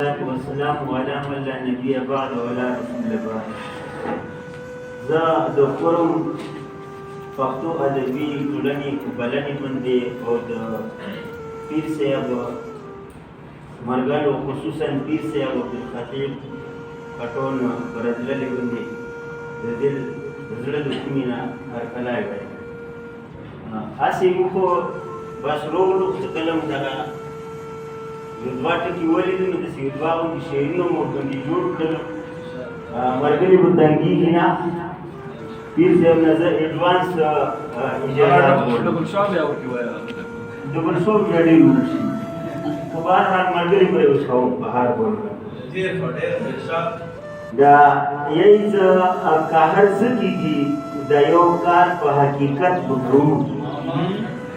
والسلام على من لا نبي بعد ولا رسول بعد. زه د فورم پښتو ادبي ټولنې په بلنې باندې او د پیر صاحب مرګلو خصوصا پیر صاحب عبدالخطیب خټون په راتللې باندې د دې زړه د کومې نه هرکلی وایي. هسې موږ خو بس روغ روغ څه کلم دغه یو دوه ټکي ولیدل نو داسې یو دوه غوندې شعرونه مو ورباندې جوړ کړل. ملګري به تنګېږي نه، پیر صاحب نه زه اډوانس اجازه ډبل شو بیا ورکې وایه ډبل شو بیا ډېر وشي خو بهرحال ملګري به یې اوس کوم په هر ګل دا یی زه که هر څه کېږي د یو کار په حقیقت وکړو،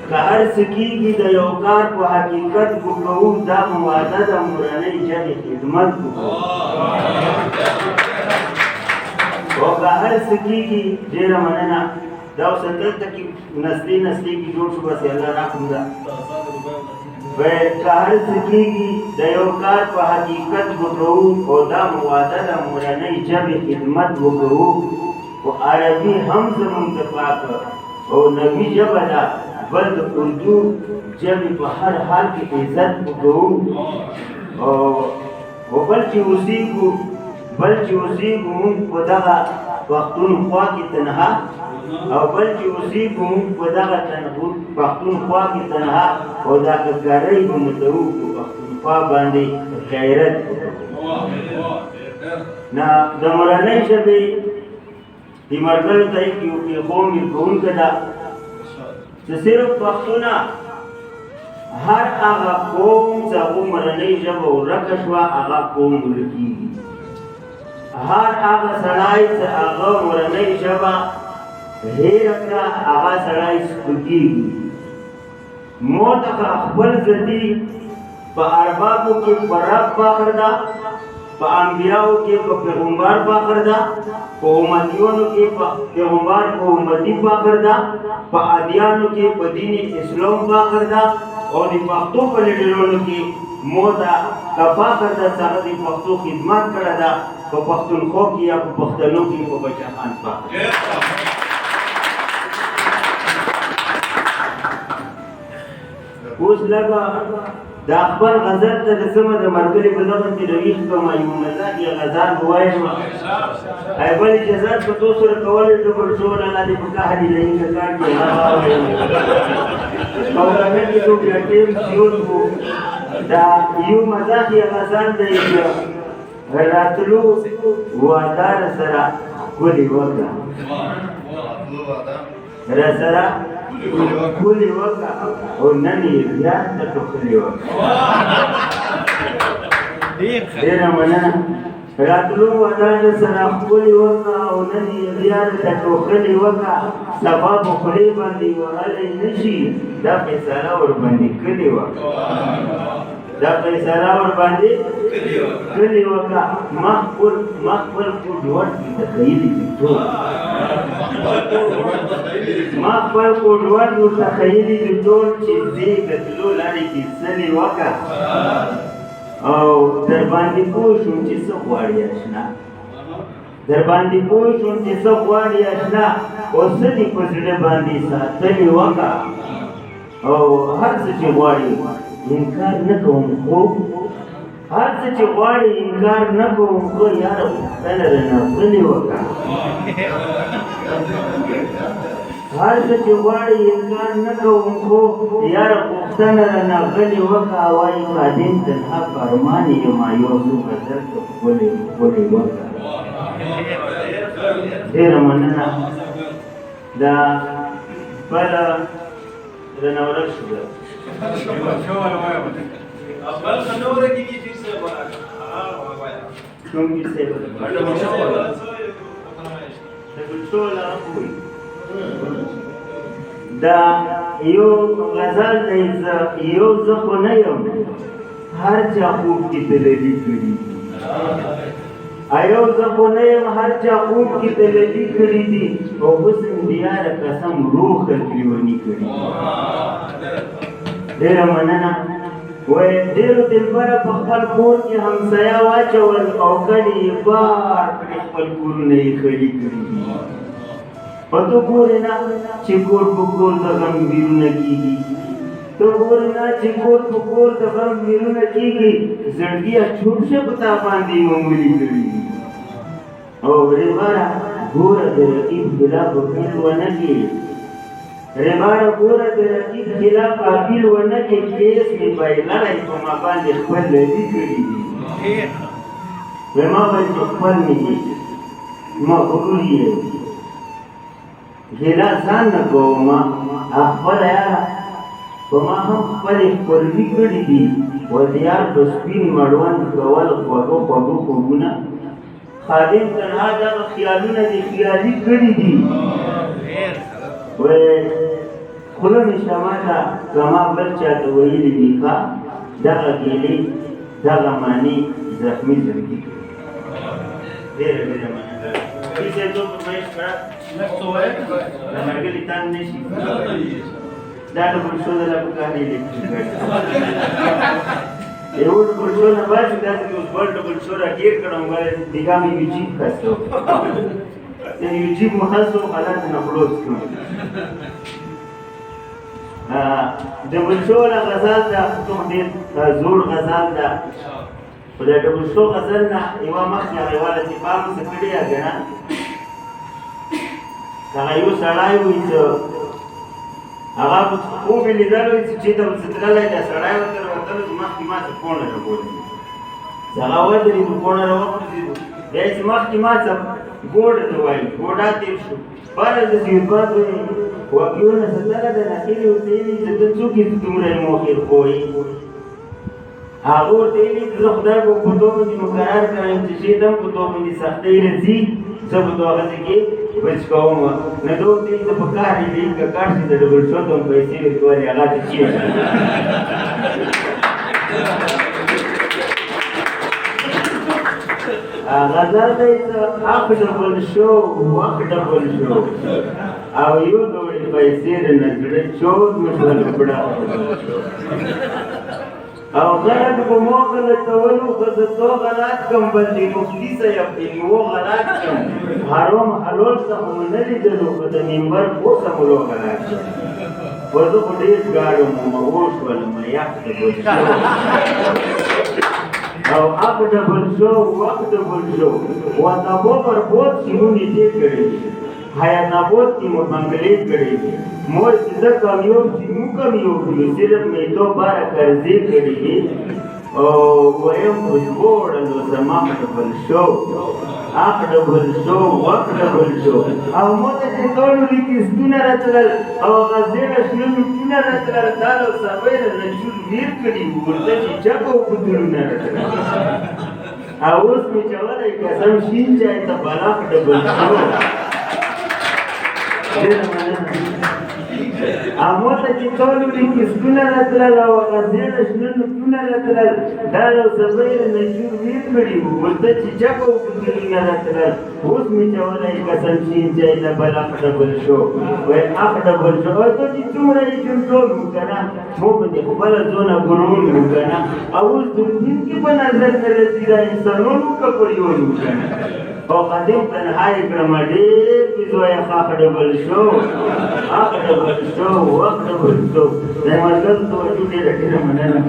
که هر څه کېږي د یو کار په حقیقت وکړو، دا مواده د مورنۍ ژبې خدمت وکړو. او که هر څه کېږي ډېره مننه. دا اوس دلته کې نسلي کې جوړ شو، بس الله رحم ده. که هر څه کېږي د یو کار په حقیقت وکړو او دا مواده د مورنۍ ژبې خدمت وکړو. خو عربي هم زموږ د پاک او نبي ژبه ده، بل د اردو ژبې په هر حال کې عزت وکړو. او بل چې اوسېږو موږ په دغه پښتونخوا کې تنها، او بل چې اوسېږو موږ په دغه پښتونخوا کې تنها، او دا ککرۍ به مو ته وکړو پښتونخوا باندې غیرت وکړو. نه د مورنۍ ژبې دې مرګلو ته یو پیغام یې کوونکی ده چې صرف پښتونه هر هغه قوم چې هغو مورنۍ ژبه ورکه شوه هغه قوم ورکېږي. هر هغه سړی چې هغه مورنۍ ژبه هېره کړه هغه سړی سپکېږي. مو ته خپل ذاتي په اربابو کې په رب فخر ده، په انبیاو کې په پیغمبر فخر ده، په امتیانو کې په پیغمبر په امتي فخر ده، په ادیانو کې په دین اسلام فخر ده، او د پښتو په لیډرانو کې مو ته که فخر ده چې هغه د پښتو خدمت کړې ده، په پښتونخوا کې یا په پښتنو کې په بچه خان فخر. اوس لږه دا خپل غزل ته د سمه د ملګري په دغه کې رویښ کړم، یو مزاح یې غزل ووایم. ای بل اجازات په تو سره کولی ډبل شو الله دې په قهر یې لهي که کار کې او هغه کې تو بیا ټیم زیات و. دا یو مزاح یې غزل دی راتلو وعده راسره ښکلې وکړه، راسره ښکلې وکړه او نن یې بیا ته ټوکلې وکړه. ډېره مننه. راتلو وعده راسره ښکلې وکړه او نن یې بیا ته ټوکلې وکړه. سبا په خولې باندې وهلی نه شي، دا فیصله ورباندې کلې وکړه، دا فیصله ورباندې کلې وکړه. ما خپل کوډوړ کې تخیلي دي ټول، ما خپل کوډوړ ورته تخیلي دي ټول چې دې د تلو لارې کې څلې وکړه. او در باندې پوه شوم چې څه غواړي اشنا، در باندې پوه شوم چې څه غواړي اشنا، او څه دې په زړه باندې ساتلې وکړه. او هر څه چې غواړي انکار نه کوم، خو هر څه چې غواړي انکار نه کوم، خو یاره پوښتنه رانه غلې وکړه. هر څه چې غواړي انکار نه کوم، خو یاره پوښتنه رانه غلې وکړه. وایي خادم تنها فرمان یما یو څو غزل ته ښکلې وکړه. ډېره مننه. دا بله درنه ورک شو ده اول خنوره کې پیر صاحب کوم پیر صاحب دا یو غزل دی. یو زه خو نه یم هر چا خوب کې تللي کړي، یو زه خو نه یم هر چا خوب کې تللي کړي دي، او حسن دیاره قسم روح خلک لیوني کړي. ډېره مننه. وایي ډېرو دلبره په خپل کور کې همسایه واچول او کډې یې بار کړې خپل کورونه یې خالي کړي دي په ته ګورې نه چې کور په کور د غم ویرونه کېږي ته ګورې نه چې کور په کور د غم ویرونه کېږي زړګیه چوپ شه په تا باندې معمولي کړي دي او ریباره ګوره د رقیب خلاف اپیل ونه کړي ریباره ګوره د رقیب خلاف اپیل ونه کړي کیس مې بایللی په ما باندې خپل لري کړي دي وایي ما باندې خپل مې دي مغرور یې ګیله ځان نه کوم خپله یاره په ما هم خپلې خپلوي کړي دي و د یار په سپین مړوند کول خوږو خوږو خوبونه خادم تنها دغه خیالونه دې خیالي کړي دي وایي خوله مې شماته زما بل چاته ویلي دي ښه دغه ګیلې دغه معنی زخمي زړګي ډېره ډېره مننه کیسه تو فرمایش کړه د مرګلي تان نه شي دا ډبل شو د لا پکانې لیکل یو ډبل شو نه باسي داسې اوس بل ډبل شو راګیر کړم وایي دیګا مې ویجیب خاصو یعنې ویجیب مو خاصو حالات نه خلاص کړم ډبل شو نه غزل ده کوم ډېر زوړ غزل ده خو د ډبل شو غزل نه یوه مخکې هغې والا چې پام څه کړې ده که نه هغه یو سړی وایي چې هغه په خوب یې لیدلی وایي چې چېرته به څه تللی دی سړی ورته راوتلی چې مخکې ما څه پوڼه رابولې چې هغه ودرېدو پوڼه راوغورځېدو بیا چې مخکې ما څه ګوډه ته وایي ګوډا تېر شو بله داسې یوباد وایي واقعونه ستله ده ناخلې ورته ویلي چې ته څوک یې دومره یې موخر خوایي هغه ورته ویلي چې زه خدای به په تو باندې مقرر کړم چې شیطان په تو باندې سختۍ راځي زه به تو هغسې کې بچ کوم نه ده ورته ویلي ته په کار یې دی که کار شي د ډبل شو ته هم پیسې ورکولې هغه ته چیرې غزل دی څه حق ډبل شو وخت ډبل شو او یو ډول پیسې د نظره چود مشول کړه او غلط په مو غلطولو خو زه تو غلط کم بندې مفتي صاحب د یوه غلط کم حرام حلال څه مو نه لیدلو خو د منبر پوسه مو غلط کم خو زه خو ډېر ګاډم وم وشولم یخ ډبل شو او حق ډبل شو وخت ډبل شو وطبو پر بوت چې مو نږدې کړی حیات آباد کی منگلیت کری دی مور سیزا کامیوب سی مو کامیوب دی صرف میں تو بارا کرزی کری دی ویم خوشبوڑلو زمان ڈبل شو آخ ڈبل شو وقت ڈبل شو او موتا چه تولو لیکی ستونا رتلل او غزیر شنو تونا رتلل تالو سبیر نشور ویر کری ورطا چی چکو کدلونا رتلل او اس میں چوالا قسم شین جائے تا بلاک ڈبل شو اموته چې ټولو لیکي ستونه راتلل او هغه زیړه شنه نوکونه راتلل دا یو سبیر نشور ویر کړي وو ورته چې چکه وکړلونه راتلل اوس مې چولی قسم شین چای ته بل اخ ډبل شو وایي اخ ډبل شو او ته چې څومره یې کنټرول وو که نه مو پهدې خپله ځونه ګرول وو که نه او اوس دوربین کې په نظر نه رسي دا انسانون وو که پریول وو که نه او قدیم تنها یې کړمه ډېر پیزویه اخ ډبل شو اخ ډبل شو وخت ډبل شو د ملګرو توجه ډېره ډېره مننه